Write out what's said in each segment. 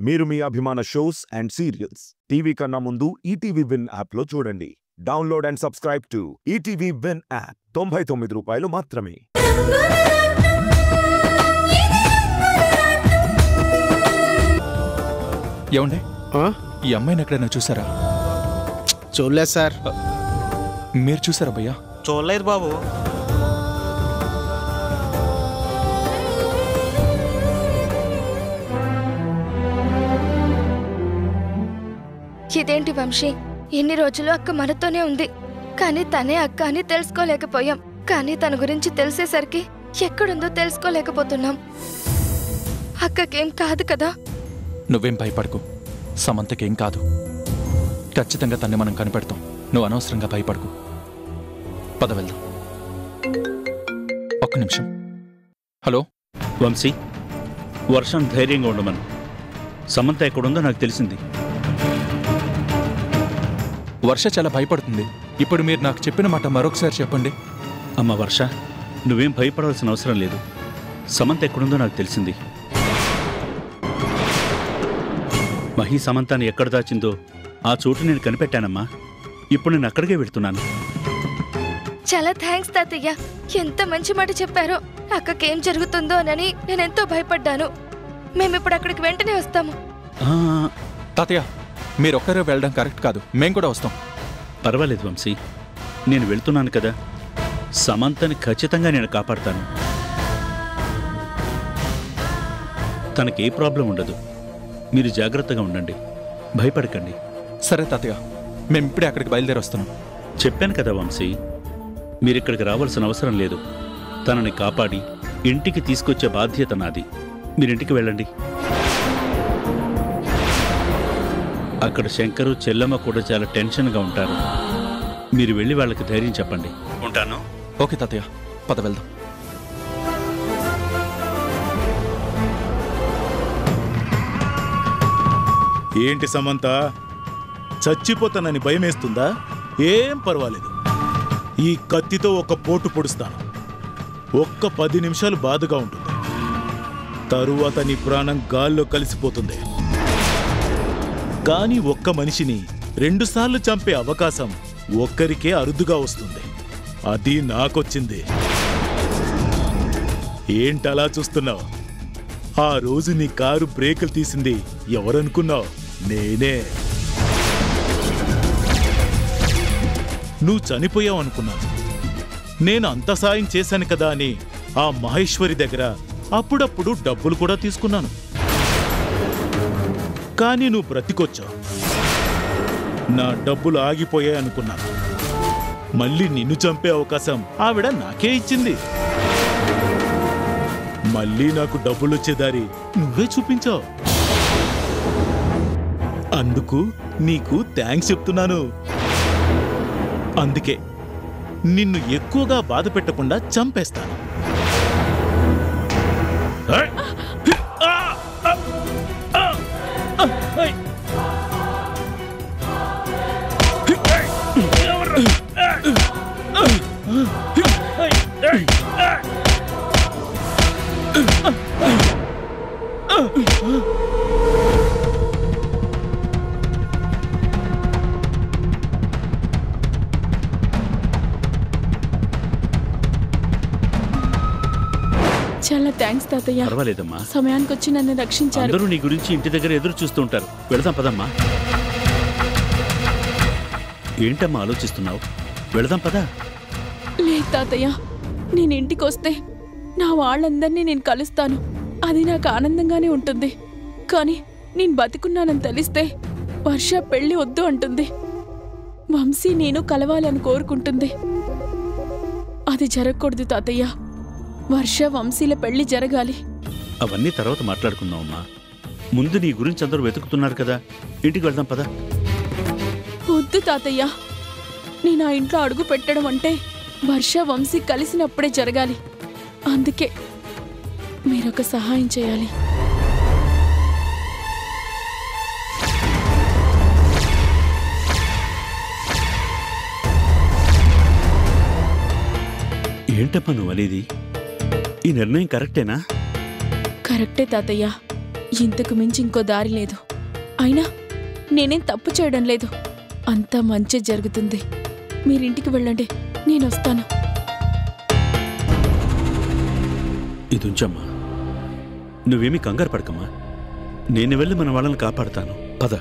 మీరు మీ అభిమాన shows and serials TV కన్నా ముందు ఈటీవీ విన్ యాప్లో చూడండి. Download and subscribe to ETV win app. 99 రూపాయలు మాత్రమే. ఏమండి, ఈ అమ్మాయిని ఎక్కడైనా చూసారా? చూడలేదు సార్. మీరు చూసారా భయ్యా? చూడలేదు బాబు. ఇదేంటి వంశీ, ఎన్ని రోజులు అక్క మనతోనే ఉంది, కానీ తనే అక్క అని తెలుసుకోలేకపోయాం. కానీ తన గురించి తెలిసేసరికి ఎక్కడుందో తెలుసుకోలేకపోతున్నాం. అక్కకేం కాదు కదా? నువ్వేం భయపడకు, సమంతకేం కాదు. ఖచ్చితంగా తన్ని మనం కనిపెడతాం. నువ్వు అనవసరంగా భయపడకు. పద వెళ్దాం. ఒక్క నిమిషం. హలో వంశీ, వర్షం ధైర్యంగా ఉండమను. సమంత ఎక్కడుందో నాకు తెలిసింది. వర్ష చాలా భయపడుతుంది. ఇప్పుడు మీరు నాకు చెప్పిన మాట మరొకసారి చెప్పండి. అమ్మ వర్ష, నువ్వేం భయపడవలసిన అవసరం లేదు. సమంత ఎక్కడుందో నాకు తెలిసింది. మహి సమంతాన్ని ఎక్కడ దాచిందో ఆ చోటు నేను కనిపెట్టానమ్మా. ఇప్పుడు నేను అక్కడికే వెళ్తున్నాను. చాలా థ్యాంక్స్ తాతయ్య, ఎంత మంచి మాట చెప్పారో. అక్కకేం జరుగుతుందో అని నేనెంతో భయపడ్డాను. మేమిప్పుడు అక్కడికి వెంటనే వస్తాము. తాతయ్య, మీరొక్కరే వెళ్ళడం కరెక్ట్ కాదు, మేం కూడా వస్తాం. పర్వాలేదు వంశీ, నేను వెళ్తున్నాను కదా. సమంతని ఖచ్చితంగా నేను కాపాడతాను. తనకే ప్రాబ్లం ఉండదు. మీరు జాగ్రత్తగా ఉండండి, భయపడకండి. సరే తాతయ్య, మేము ఇప్పుడే అక్కడికి బయలుదేరి వస్తున్నాం. చెప్పాను కదా వంశీ, మీరిక్కడికి రావాల్సిన అవసరం లేదు. తనని కాపాడి ఇంటికి తీసుకొచ్చే బాధ్యత నాది. మీరింటికి వెళ్ళండి. అక్కడ శంకరు చెల్లమ్మ కూడా చాలా టెన్షన్గా ఉంటారు. మీరు వెళ్ళి వాళ్ళకి ధైర్యం చెప్పండి. ఉంటాను. ఓకే తాతయ్య, పద వెళ్దాం. ఏంటి సమంత, చచ్చిపోతానని భయమేస్తుందా? ఏం పర్వాలేదు, ఈ కత్తితో ఒక పోటు పొడుస్తాను. ఒక్క 10 నిమిషాలు బాధగా ఉంటుంది, తరువాత నీ ప్రాణం గాల్లో కలిసిపోతుంది. కానీ ఒక్క మనిషిని 2 సార్లు చంపే అవకాశం ఒక్కరికే అరుదుగా వస్తుంది. అది నాకొచ్చింది. ఏంటలా చూస్తున్నావు? ఆ రోజు నీ కారు బ్రేకులు తీసింది ఎవరనుకున్నావు? నేనే. నువ్వు చనిపోయావు అనుకున్నాను. నేను అంత సాయం చేశాను కదా అని ఆ మహేశ్వరి దగ్గర అప్పుడప్పుడు డబ్బులు కూడా తీసుకున్నాను. కానీ నువ్వు బ్రతికొచ్చావు. నా డబ్బులు ఆగిపోయాయి అనుకున్నాను. మళ్ళీ నిన్ను చంపే అవకాశం ఆవిడ నాకే ఇచ్చింది. మళ్ళీ నాకు డబ్బులు వచ్చే దారి నువ్వే చూపించావు. అందుకు నీకు థ్యాంక్స్ చెప్తున్నాను. అందుకే నిన్ను ఎక్కువగా బాధ పెట్టకుండా చంపేస్తాను. చాలా థ్యాంక్స్ తాతయ్య. పర్వాలేదమ్మా, సమయానికి వచ్చి నన్ను రక్షించారు. అందరూ నీ గురించి ఇంటి దగ్గర ఎదురు చూస్తూ ఉంటారు. వెళదాం పదమ్మా. ఏంటమ్మా ఆలోచిస్తున్నావు? వెళదాం పదా. లేదు తాతయ్య, నేను ఇంటికి వస్తే నా వాళ్ళందరినీ నేను కలుస్తాను. అది నాకు ఆనందంగానే ఉంటుంది. కానీ నేను బతికున్నానని తెలిస్తే వర్ష పెళ్లి వద్దు అంటుంది. వంశీ నేను కలవాలని కోరుకుంటుంది. అది జరగకూడదు తాతయ్య. వర్ష వంశీల పెళ్లి జరగాలి. అవన్నీ తర్వాత మాట్లాడుకుందామమ్మా. ముందు నీ గురించి అందరూ వెతుకుతున్నారు కదా, ఇంటికి వెళ్దాం పదా. వద్దు తాతయ్య, నేను ఆ ఇంట్లో అడుగు పెట్టడం అంటే వర్ష వంశీ కలిసినప్పుడే జరగాలి. అందుకే మీరొక సహాయం చేయాలి. ఏంటమ్మా నువ్వు అనేది? ఈ నిర్ణయం కరెక్టేనా? కరెక్టే తాతయ్య. ఇంతకు మించి ఇంకో దారి లేదు. అయినా నేనేం తప్పు చేయడం లేదు. అంతా మంచి జరుగుతుంది. మీరింటికి వెళ్ళండి, నేనొస్తాను. ఇది ఉంచమ్మా. నువ్వేమీ కంగారు పడకమ్మా. నేను వెళ్ళి మన వాళ్ళని కాపాడుతాను. పద.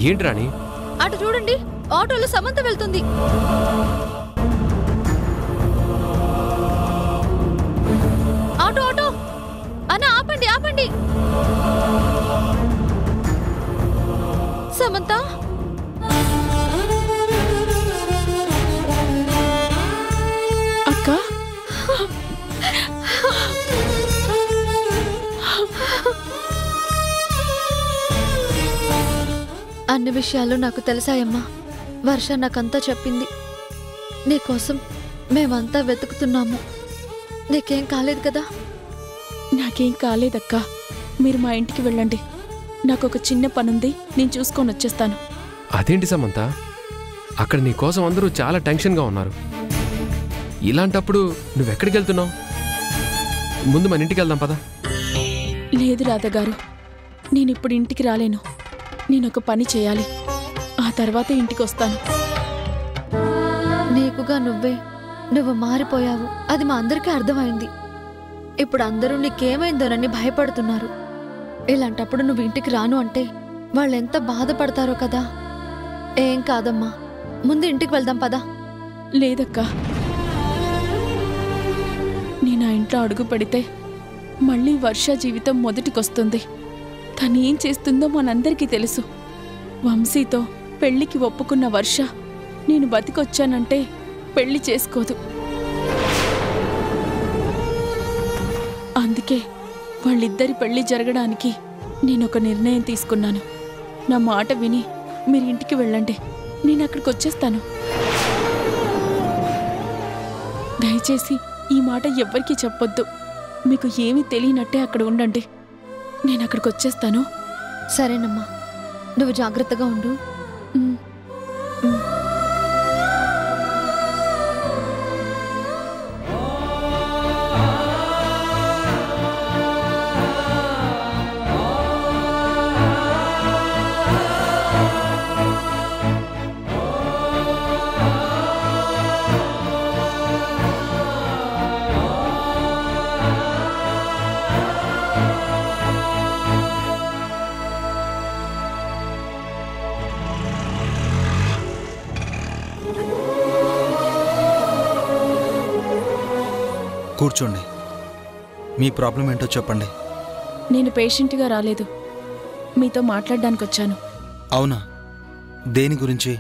ఏంటి రాణి? అటు చూడండి, ఆటోలో సమంత వెళ్తుంది. ఆటో ఆటో అన్న, ఆపండి ఆపండి. సమంత, అక్క, అన్ని విషయాలు నాకు తెలిసాయమ్మా. వర్ష నాకంతా చెప్పింది. నీకోసం మేమంతా వెతుకుతున్నాము. నీకేం కాలేదు కదా? నాకేం కాలేదక్కా. మీరు మా ఇంటికి వెళ్ళండి. నాకొక చిన్న పనుంది, నేను చూసుకొని వచ్చేస్తాను. అదేంటి సమంత, అక్కడ నీ కోసం అందరూ చాలా టెన్షన్గా ఉన్నారు. ఇలాంటప్పుడు నువ్వెక్కడికి వెళ్తున్నావు? ముందు మన ఇంటికి వెళ్దాం పదా. లేదు రాధగారు, నేనిప్పుడు ఇంటికి రాలేను. నేనొక పని చేయాలి, ఆ తర్వాతే ఇంటికి వస్తాను. నీకుగా నువ్వు మారిపోయావు. అది మా అందరికీ అర్థమైంది. ఇప్పుడు అందరూ నీకేమైందోనని భయపడుతున్నారు. ఇలాంటప్పుడు నువ్వు ఇంటికి రాను అంటే వాళ్ళెంత బాధపడతారో కదా. ఏం కాదమ్మా, ముందు ఇంటికి వెళ్దాం పదా. లేదక్కా, నేను ఆ ఇంట్లో అడుగు పెడితే మళ్ళీ వర్ష జీవితం మొదటికొస్తుంది. తను ఏం చేస్తుందో మనందరికీ తెలుసు. వంశీతో పెళ్లికి ఒప్పుకున్న వర్ష నేను బతికొచ్చానంటే పెళ్లి చేసుకోదు. అందుకే వాళ్ళిద్దరి పెళ్లి జరగడానికి నేనొక నిర్ణయం తీసుకున్నాను. నా మాట విని మీరు ఇంటికి వెళ్ళండి, నేను అక్కడికి వచ్చేస్తాను. దయచేసి ఈ మాట ఎవ్వరికీ చెప్పొద్దు. మీకు ఏమీ తెలియనట్టే అక్కడ ఉండండి. నేను అక్కడికి వచ్చేస్తాను. సరేనమ్మా, నువ్వు జాగ్రత్తగా ఉండు. కూర్చోండి. మీ ప్రాబ్లం ఏంటో చెప్పండి. నేను పేషెంట్గా రాలేదు, మీతో మాట్లాడడానికి వచ్చాను. అవునా? దేని గురించి?